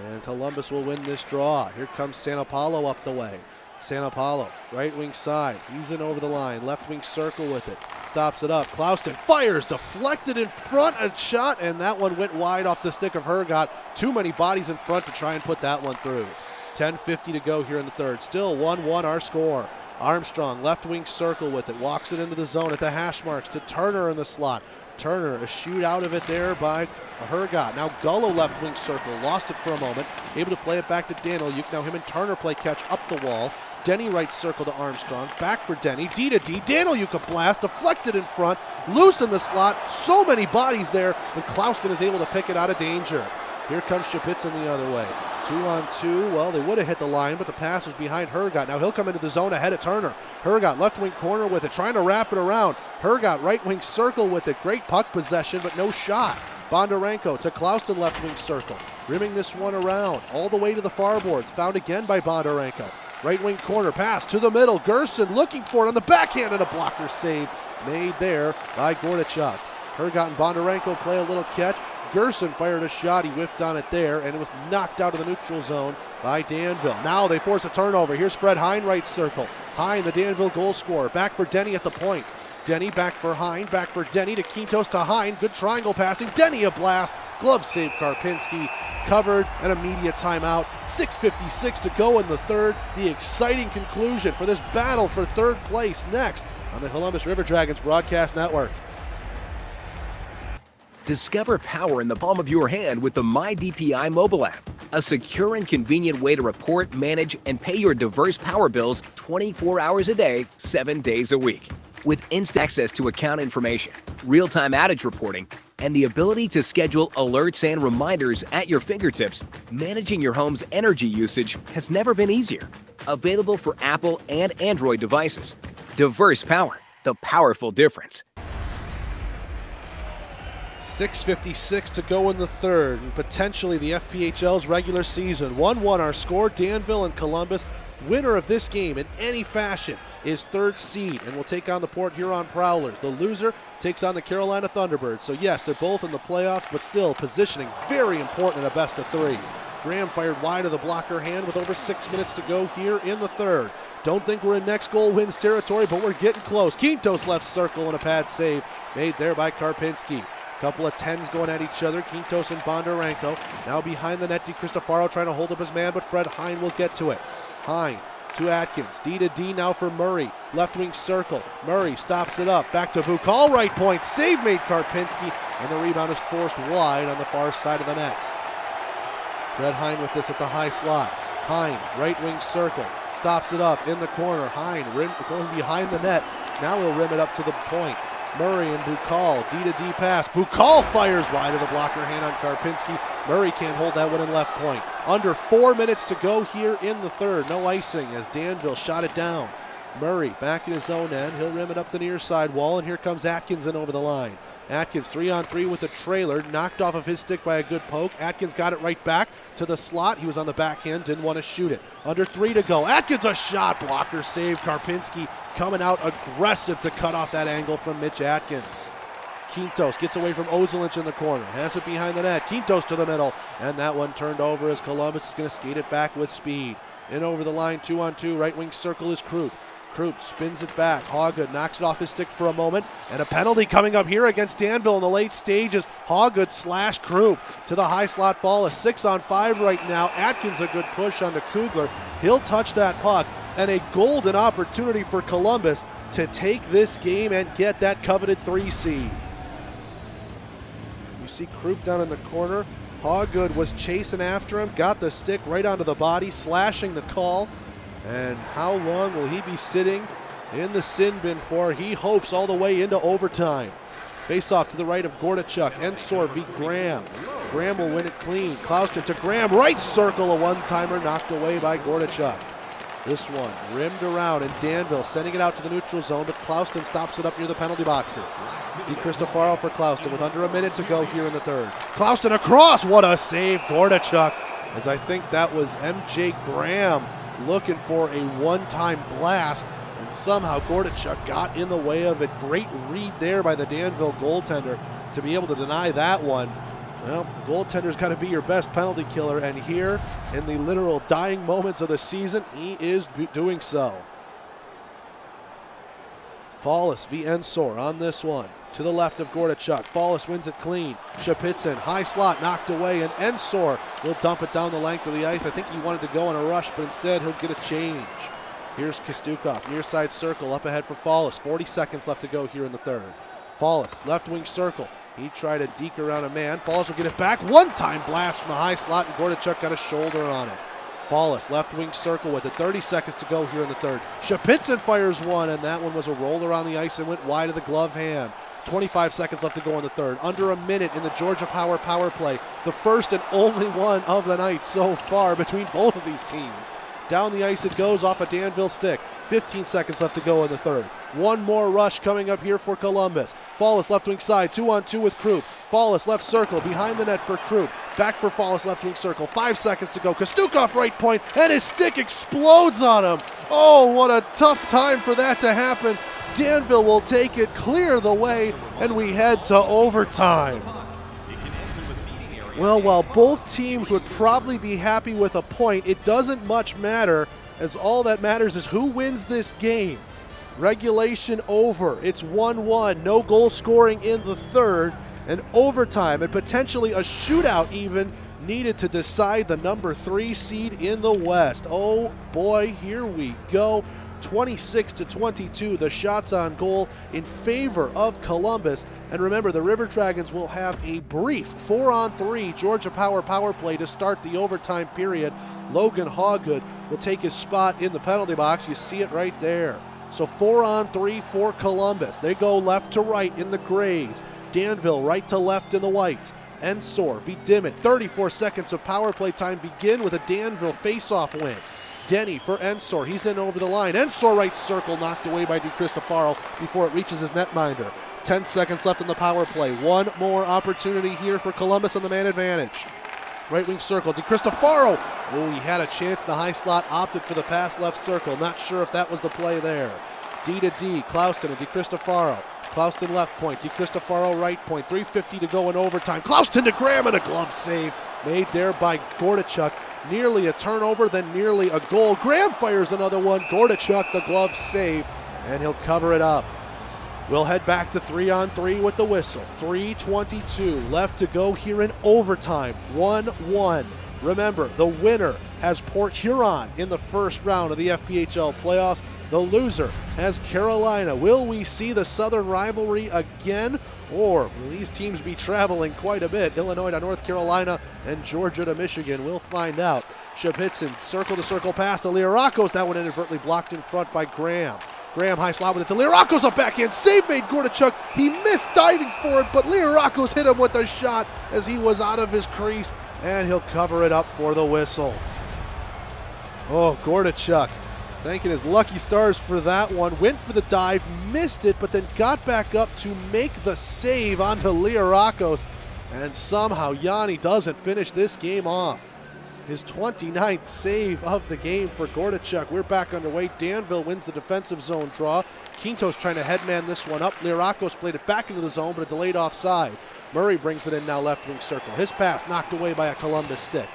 and Columbus will win this draw. Here comes Sanapalo up the way. Sanapalo, right wing side. He's in over the line. Left wing circle with it. Stops it up. Klauston fires, deflected in front, a shot, and that one went wide off the stick of Hergott. Too many bodies in front to try and put that one through. 10:50 to go here in the third. Still 1-1 our score. Armstrong, left wing circle with it. Walks it into the zone at the hash marks to Turner in the slot. Turner, a shoot out of it there by Hergott. Now Gullo left wing circle, lost it for a moment, able to play it back to Daniluk. Now him and Turner play catch up the wall. Denny right circle to Armstrong, back for Denny, D to D. Daniluk a blast, deflected in front, loose in the slot. So many bodies there, but Klauston is able to pick it out of danger. Here comes Shapitsin the other way. 2-on-2, well, they would have hit the line, but the pass was behind Hergott. Now he'll come into the zone ahead of Turner. Hergott left wing corner with it, trying to wrap it around. Hergott right wing circle with it. Great puck possession, but no shot. Bondarenko to Klauston left wing circle. Rimming this one around, all the way to the far boards. Found again by Bondarenko. Right wing corner pass to the middle. Gerson looking for it on the backhand, and a blocker save made there by Gordichuk. Hergott and Bondarenko play a little catch. Gerson fired a shot, he whiffed on it there, and it was knocked out of the neutral zone by Danville. Now they force a turnover. Here's Fred Hein, right circle. Hein, the Danville goal scorer, back for Denny at the point. Denny back for Hein, back for Denny to Quintos to Hein. Good triangle passing. Denny a blast. Glove save Karpinski. Covered, an immediate timeout. 6:56 to go in the third. The exciting conclusion for this battle for third place next on the Columbus River Dragons Broadcast Network. Discover power in the palm of your hand with the MyDPI mobile app, a secure and convenient way to report, manage, and pay your diverse power bills 24 hours a day, 7 days a week. With instant access to account information, real-time outage reporting, and the ability to schedule alerts and reminders at your fingertips, managing your home's energy usage has never been easier. Available for Apple and Android devices. Diverse power, the powerful difference. 6:56 to go in the third, and potentially the FPHL's regular season. 1-1 our score. Danville and Columbus. Winner of this game in any fashion is third seed and will take on the Port Huron Prowlers. The loser takes on the Carolina Thunderbirds. So yes, they're both in the playoffs, but still positioning very important in a best of three. Graham fired wide of the blocker hand with over 6 minutes to go here in the third. Don't think we're in next goal wins territory, but we're getting close. Quintos left circle and a pad save made there by Karpinski. Couple of 10s going at each other, Quintos and Bondarenko. Now behind the net, DiCristofaro trying to hold up his man, but Fred Hein will get to it. Hein to Atkins, D to D now for Murray. Left wing circle, Murray stops it up, back to Bukal, right point, save made Karpinski, and the rebound is forced wide on the far side of the net. Fred Hein with this at the high slot. Hein, right wing circle, stops it up in the corner. Hein going behind the net, now he'll rim it up to the point. Murray and Bukal, D to D pass. Bukal fires wide of the blocker hand on Karpinski. Murray can't hold that one in left point. Under 4 minutes to go here in the third. No icing as Danville shot it down. Murray back in his own end. He'll rim it up the near side wall, and here comes Atkins in over the line. Atkins 3-on-3 with the trailer, knocked off of his stick by a good poke. Atkins got it right back to the slot. He was on the backhand, didn't want to shoot it. Under 3 to go. Atkins a shot, blocker save. Karpinski coming out aggressive to cut off that angle from Mitch Atkins. Quintos gets away from Ozelinch in the corner, has it behind the net. Quintos to the middle, and that one turned over as Columbus is going to skate it back with speed. In over the line, 2-on-2, right wing circle is Krupp. Krupp spins it back. Hawgood knocks it off his stick for a moment, and a penalty coming up here against Danville in the late stages. Hawgood slash Krupp to the high slot fall. A 6-on-5 right now. Atkins a good push onto Kugler. He'll touch that puck, and a golden opportunity for Columbus to take this game and get that coveted 3 seed. You see Krupp down in the corner. Hawgood was chasing after him, got the stick right onto the body, slashing the call. And how long will he be sitting in the sin bin for? He hopes all the way into overtime. Face off to the right of Gordichuk. Ensor v. Graham. Graham will win it clean. Klauston to Graham. Right circle, a one-timer knocked away by Gordichuk. This one rimmed around, and Danville sending it out to the neutral zone, but Clouston stops it up near the penalty boxes. DeCristofaro for Clouston with under a minute to go here in the third. Clouston across, what a save, Gordachuk, as I think that was MJ Graham looking for a one-time blast, and somehow Gordachuk got in the way of it. Great read there by the Danville goaltender to be able to deny that one. Well, goaltender's got to be your best penalty killer, and here in the literal dying moments of the season, he is doing so. Fallis v. Ensor on this one. To the left of Gordachuk. Fallis wins it clean. Shapitsin, high slot, knocked away, and Ensor will dump it down the length of the ice. I think he wanted to go on a rush, but instead he'll get a change. Here's Kostukov, near side circle, up ahead for Fallis. 40 seconds left to go here in the third. Fallis, left wing circle. He tried to deke around a man. Fallis will get it back. One-time blast from the high slot, and Gordachuk got a shoulder on it. Fallis, left wing circle with it. 30 seconds to go here in the third. Shapitsin fires one, and that one was a roller on the ice and went wide of the glove hand. 25 seconds left to go in the third. Under a minute in the Georgia power play. The first and only one of the night so far between both of these teams. Down the ice it goes off a Danville stick. 15 seconds left to go in the third. One more rush coming up here for Columbus. Fallis left wing side, 2-on-2 with Krupp. Fallis left circle, behind the net for Krupp. Back for Fallis left wing circle, 5 seconds to go. Kostukov right point, and his stick explodes on him. Oh, what a tough time for that to happen. Danville will take it, clear the way, and we head to overtime. Well, while both teams would probably be happy with a point, it doesn't much matter, as all that matters is who wins this game. Regulation over. It's 1-1. No goal scoring in the third, and overtime, and potentially a shootout even needed to decide the number 3 seed in the West. Oh boy, here we go. 26-22, the shots on goal in favor of Columbus. And remember, the River Dragons will have a brief 4-on-3 Georgia power play to start the overtime period. Logan Hawgood will take his spot in the penalty box. You see it right there. So 4-on-3 for Columbus. They go left to right in the grays. Danville right to left in the whites. Ensor v. Dimmitt. 34 seconds of power play time begin with a Danville face-off win. Denny for Ensor. He's in over the line. Ensor right circle, knocked away by DeCristofaro before it reaches his netminder. 10 seconds left in the power play. One more opportunity here for Columbus on the man advantage. Right wing circle, DeCristofaro. Oh, he had a chance in the high slot, opted for the pass left circle. Not sure if that was the play there. D to D, Clouston and DeCristofaro. Clouston left point, DeCristofaro right point. 3:50 to go in overtime. Clouston to Graham, and a glove save made there by Gordachuk. Nearly a turnover, then nearly a goal. Graham fires another one. Gordachuk, the glove save, and he'll cover it up. We'll head back to 3-on-3 with the whistle. 3:22 left to go here in overtime. 1-1. Remember, the winner has Port Huron in the first round of the FPHL playoffs. The loser has Carolina. Will we see the Southern rivalry again? Or will these teams be traveling quite a bit? Illinois to North Carolina and Georgia to Michigan. We'll find out. Shapitsin, circle-to-circle pass to Liarakos. That one inadvertently blocked in front by Graham. Graham high slot with it to Liarakos, a backhand save made Gordachuk. He missed diving for it, but Liarakos hit him with a shot as he was out of his crease, and he'll cover it up for the whistle. Oh, Gordachuk thanking his lucky stars for that one. Went for the dive, missed it, but then got back up to make the save onto Liarakos. And somehow Yanni doesn't finish this game off. His 29th save of the game for Gordachuk. We're back underway. Danville wins the defensive zone draw. Quintos trying to headman this one up. Liarakos played it back into the zone, but a delayed offside. Murray brings it in now left wing circle. His pass knocked away by a Columbus stick.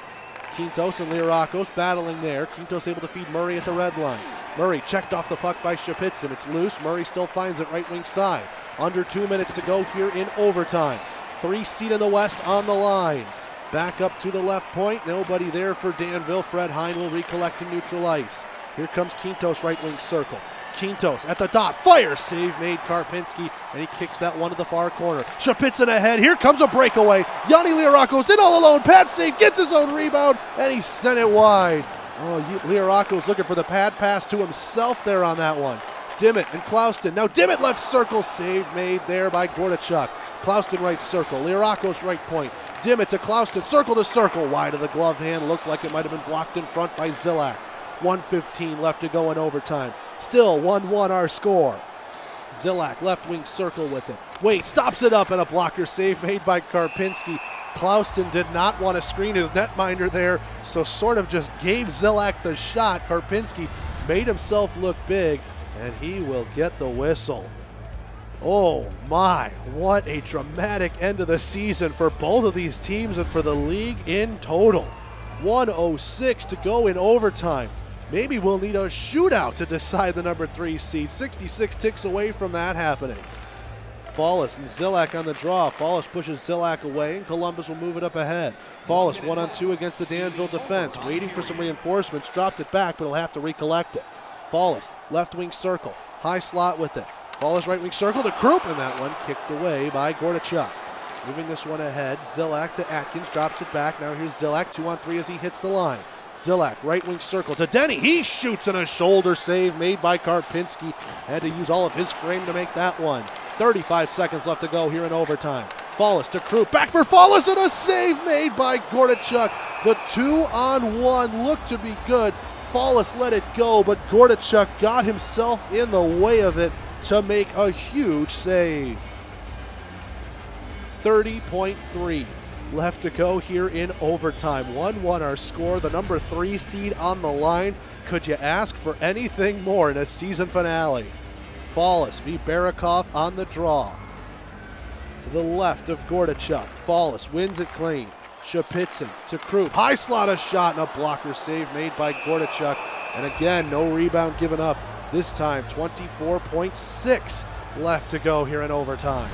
Quintos and Liarakos battling there. Quintos able to feed Murray at the red line. Murray checked off the puck by Shapitsin. It's loose. Murray still finds it right wing side. Under 2 minutes to go here in overtime. 3 seed in the West on the line. Back up to the left point. Nobody there for Danville. Fred Hine will recollect in neutral ice. Here comes Quintos right wing circle. Quintos at the dot. Fire save made Karpinski, and he kicks that one to the far corner. Shapitsin ahead. Here comes a breakaway. Yanni Liarakos in all alone. Pad save, gets his own rebound, and he sent it wide. Oh, Liarakos looking for the pad pass to himself there on that one. Dimmitt and Clouston. Now Dimmitt left circle. Save made there by Gordachuk. Clouston right circle. Liarakos right point. Dimmitt to Clouston. Circle to circle. Wide of the glove hand. Looked like it might have been blocked in front by Zilak. 1:15 left to go in overtime. Still 1-1 our score. Zilak left wing circle with it. Wait, stops it up, and a blocker save made by Karpinski. Klauston did not want to screen his netminder there, so sort of just gave Zilak the shot. Karpinski made himself look big, and he will get the whistle. Oh my, what a dramatic end of the season for both of these teams and for the league in total. 1:06 to go in overtime. Maybe we'll need a shootout to decide the number 3 seed. 66 ticks away from that happening. Fallis and Zilak on the draw. Fallis pushes Zilak away, and Columbus will move it up ahead. Fallis 1-on-2 against the Danville defense, waiting for some reinforcements, dropped it back, but he'll have to recollect it. Fallis, left wing circle, high slot with it. Fallis right wing circle to Krupp, and that one kicked away by Gordachuk. Moving this one ahead, Zilak to Atkins, drops it back. Now here's Zilak, 2-on-3 as he hits the line. Zilak, right wing circle to Denny. He shoots, and a shoulder save made by Karpinski. Had to use all of his frame to make that one. 35 seconds left to go here in overtime. Fallis to Krupp, back for Fallis, and a save made by Gordachuk. The 2-on-1 looked to be good. Fallis let it go, but Gordachuk got himself in the way of it to make a huge save. 30.3 left to go here in overtime. 1-1 our score, the number 3 seed on the line. Could you ask for anything more in a season finale? Fallis v. Barakov on the draw. To the left of Gordachuk. Fallis wins it clean. Shapitsin to Krupp. High slot a shot, and a blocker save made by Gordachuk. And again, no rebound given up. This time 24.6 left to go here in overtime.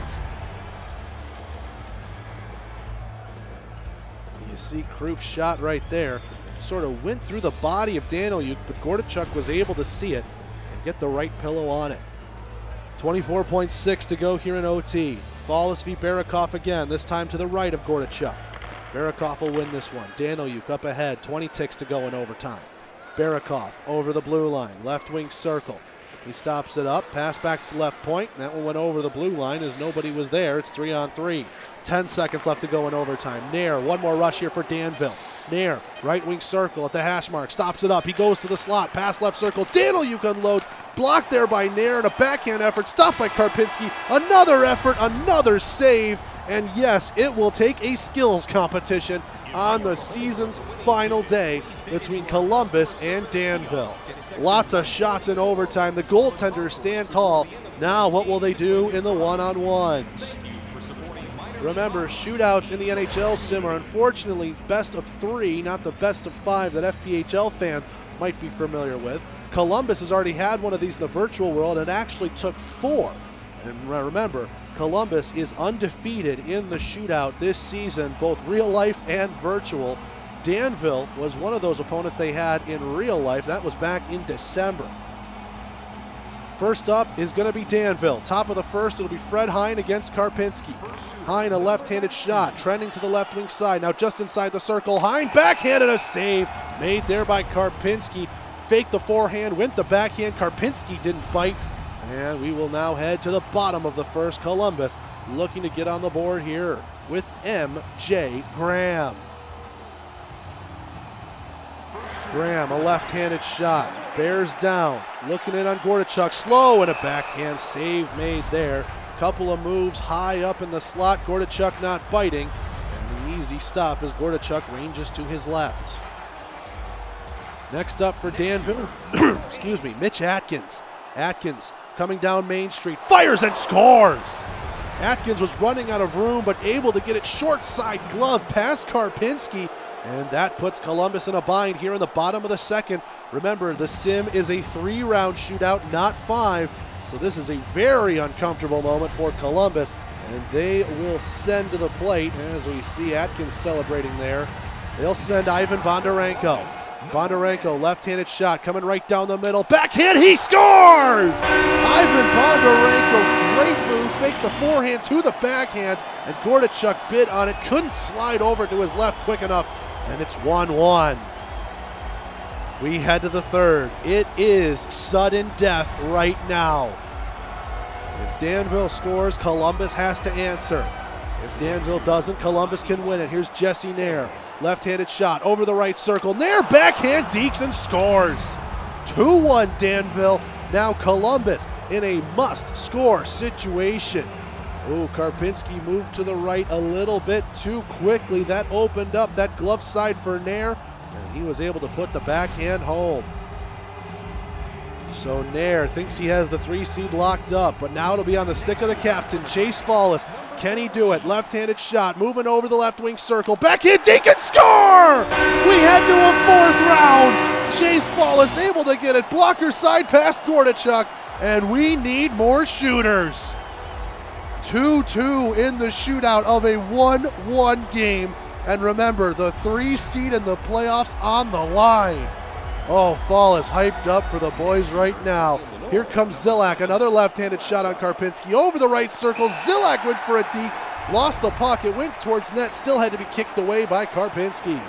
You see Krupp's shot right there. Sort of went through the body of Daniluk, but Gordachuk was able to see it and get the right pillow on it. 24.6 to go here in OT. Fallis v. Barakov again, this time to the right of Gordachuk. Barakov will win this one. Daniluk up ahead, 20 ticks to go in overtime. Barakov over the blue line, left wing circle. He stops it up, pass back to the left point. That one went over the blue line as nobody was there. It's 3-on-3. 10 seconds left to go in overtime. Nair, one more rush here for Danville. Nair, right wing circle at the hash mark, stops it up. He goes to the slot, pass left circle. Daniluk unloads, blocked there by Nair, and a backhand effort, stopped by Karpinski. Another effort, another save, and yes, it will take a skills competition on the season's final day between Columbus and Danville. Lots of shots in overtime. The goaltenders stand tall. Now what will they do in the one-on-ones? Remember, shootouts in the NHL sim are unfortunately best of 3, not the best of 5 that FPHL fans might be familiar with. Columbus has already had one of these in the virtual world and actually took 4. And remember, Columbus is undefeated in the shootout this season, both real life and virtual. Danville was one of those opponents they had in real life. That was back in December. First up is going to be Danville. Top of the first, it'll be Fred Hine against Karpinski. Hine, a left-handed shot, trending to the left wing side. Now just inside the circle, Hine backhanded, a save made there by Karpinski. Faked the forehand, went the backhand. Karpinski didn't bite. And we will now head to the bottom of the first. Columbus looking to get on the board here with M.J. Graham. Graham, a left-handed shot, bears down, looking in on Gordachuk, slow, and a backhand save made there. Couple of moves high up in the slot, Gordachuk not biting, and the easy stop as Gordachuk ranges to his left. Next up for Danville, excuse me, Mitch Atkins. Atkins coming down Main Street, fires and scores! Atkins was running out of room, but able to get it short side glove past Karpinski, and that puts Columbus in a bind here in the bottom of the second. Remember, the sim is a 3-round shootout, not 5, so this is a very uncomfortable moment for Columbus, and they will send to the plate, as we see Atkins celebrating there. They'll send Ivan Bondarenko. Bondarenko, left-handed shot, coming right down the middle. Backhand, he scores! Ivan Bondarenko, great move, faked the forehand to the backhand, and Gordachuk bid on it, couldn't slide over to his left quick enough, and it's 1-1. We head to the third. It is sudden death right now. If Danville scores, Columbus has to answer. If Danville doesn't, Columbus can win it. Here's Jesse Nair. Left-handed shot over the right circle. Nair backhand dekes and scores. 2-1 Danville. Now Columbus in a must-score situation. Ooh, Karpinski moved to the right a little bit too quickly. That opened up that glove side for Nair, and he was able to put the backhand home. So Nair thinks he has the 3 seed locked up, but now it'll be on the stick of the captain, Chase Fallis. Can he do it? Left-handed shot, moving over the left wing circle. Backhand deke and score! We head to a 4th round. Chase Fallis able to get it. Blocker side past Gordichuk, and we need more shooters. 2-2 in the shootout of a 1-1 game. And remember, the 3 seed in the playoffs on the line. Oh, Fall is hyped up for the boys right now. Here comes Zilak, another left-handed shot on Karpinski. Over the right circle, Zilak went for a deke, lost the puck, it went towards net, still had to be kicked away by Karpinski.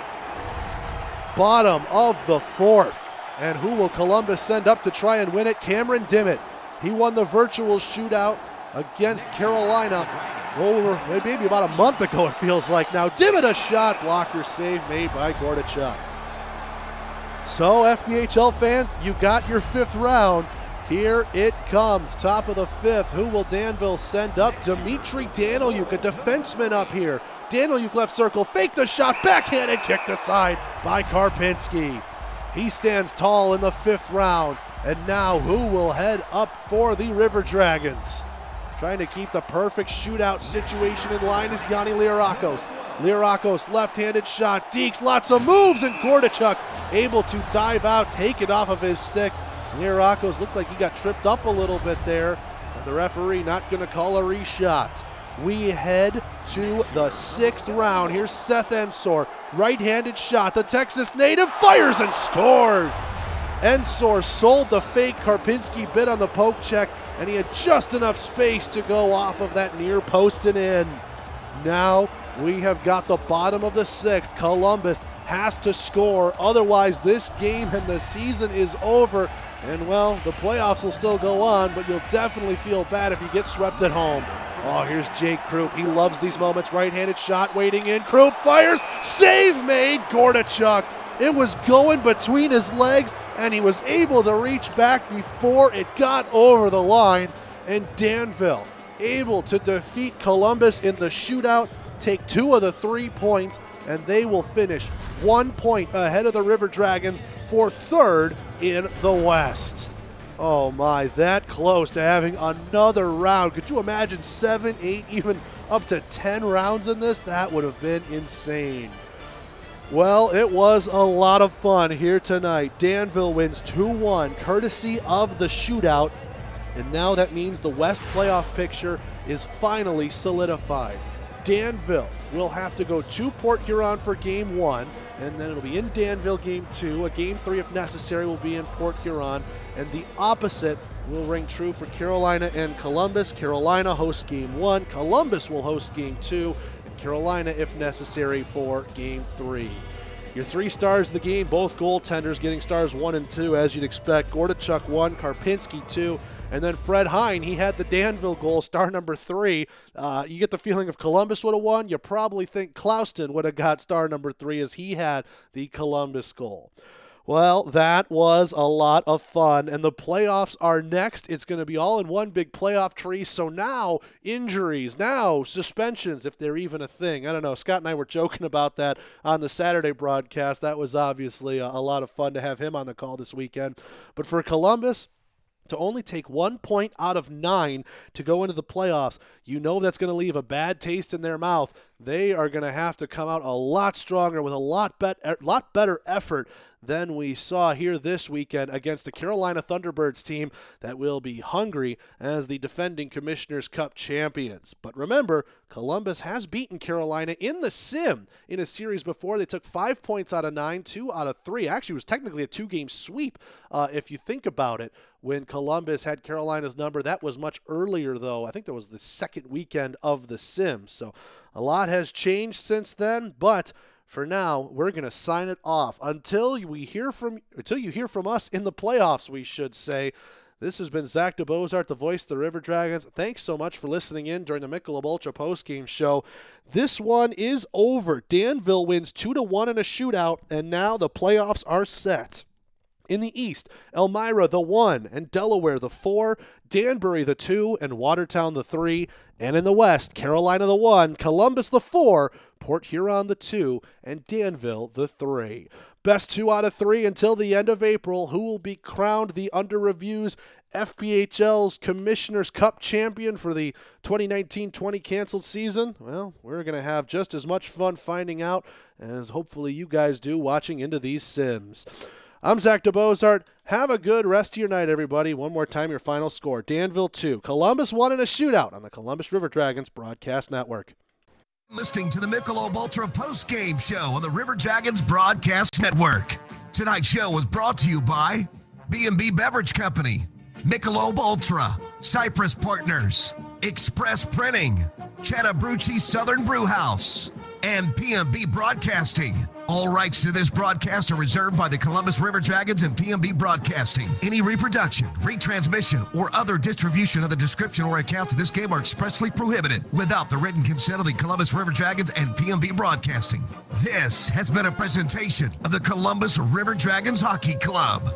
Bottom of the 4th, and who will Columbus send up to try and win it? Cameron Dimmitt. He won the virtual shootout against Carolina over maybe about a month ago, it feels like now. Dimmitt a shot, blocker save made by Gordichuk. So FPHL fans, you got your 5th round. Here it comes, top of the 5th. Who will Danville send up? Dimitri Danilyuk, a defenseman up here. Danilyuk left circle, faked the shot, backhanded, kicked aside by Karpinski. He stands tall in the 5th round. And now who will head up for the River Dragons? Trying to keep the perfect shootout situation in line is Yanni Lirakos. Lirakos, left-handed shot, dekes, lots of moves, and Gordichuk able to dive out, take it off of his stick. Lirakos looked like he got tripped up a little bit there, but the referee not going to call a reshot. We head to the 6th round. Here's Seth Ensor, right-handed shot. The Texas native fires and scores. Ensor sold the fake. Karpinski bit on the poke check, and he had just enough space to go off of that near post and in. Now we have got the bottom of the 6th. Columbus has to score, otherwise this game and the season is over. And well, the playoffs will still go on, but you'll definitely feel bad if you get swept at home. Oh, here's Jake Krupp. He loves these moments. Right-handed shot waiting in. Krupp fires. Save made. Gordichuk. It was going between his legs, and he was able to reach back before it got over the line. And Danville able to defeat Columbus in the shootout, take 2 of the 3 points, and they will finish 1 point ahead of the River Dragons for 3rd in the West. Oh my, that close to having another round. Could you imagine 7, 8, even up to 10 rounds in this? That would have been insane. Well, it was a lot of fun here tonight. Danville wins 2-1, courtesy of the shootout. And now that means the West playoff picture is finally solidified. Danville will have to go to Port Huron for Game 1, and then it'll be in Danville Game 2. A Game 3, if necessary, will be in Port Huron. And the opposite will ring true for Carolina and Columbus. Carolina hosts Game 1. Columbus will host Game 2. And Carolina, if necessary, for Game 3. Your 3 stars of the game, both goaltenders getting stars 1 and 2, as you'd expect. Gordichuk 1, Karpinski 2, and then Fred Hein, he had the Danville goal, star number 3. You get the feeling if Columbus would have won, you probably think Clouston would have got star number 3 as he had the Columbus goal. Well, that was a lot of fun, and the playoffs are next. It's going to be all in one big playoff tree, so now injuries, now suspensions, if they're even a thing. I don't know. Scott and I were joking about that on the Saturday broadcast. That was obviously a lot of fun to have him on the call this weekend. But for Columbus to only take 1 point out of 9 to go into the playoffs, you know that's going to leave a bad taste in their mouth. They are going to have to come out a lot stronger with a lot better effort than we saw here this weekend against the Carolina Thunderbirds team that will be hungry as the defending Commissioner's Cup champions. But remember, Columbus has beaten Carolina in the sim in a series before. They took 5 points out of 9, 2 out of 3. Actually, it was technically a 2-game sweep if you think about it. When Columbus had Carolina's number, that was much earlier, though. I think that was the second weekend of the sim. So a lot has changed since then, but for now, we're going to sign it off until you hear from us in the playoffs, we should say. This has been Zak DeBeaussaert, the voice of the River Dragons. Thanks so much for listening in during the Michelob Ultra postgame show. This one is over. Danville wins 2-1 in a shootout, and now the playoffs are set. In the East, Elmira the 1 and Delaware the 4, Danbury the 2 and Watertown the 3, and in the West, Carolina the 1, Columbus the 4, Port Huron the 2, and Danville the 3. Best 2 out of 3 until the end of April. Who will be crowned the Under Reviews FPHL's Commissioner's Cup champion for the 2019-20 canceled season? Well, we're going to have just as much fun finding out as hopefully you guys do watching into these sims. I'm Zak DeBeaussaert. Have a good rest of your night, everybody. One more time, your final score. Danville 2, Columbus 1 in a shootout on the Columbus River Dragons Broadcast Network. Listening to the Michelob Ultra post-game show on the River Dragons Broadcast Network. Tonight's show was brought to you by B&B Beverage Company, Michelob Ultra, Cypress Partners, Express Printing, Chattahoochee Southern Brew House, and P&B Broadcasting. All rights to this broadcast are reserved by the Columbus River Dragons and P&B Broadcasting. Any reproduction, retransmission, or other distribution of the description or accounts of this game are expressly prohibited without the written consent of the Columbus River Dragons and P&B Broadcasting. This has been a presentation of the Columbus River Dragons Hockey Club.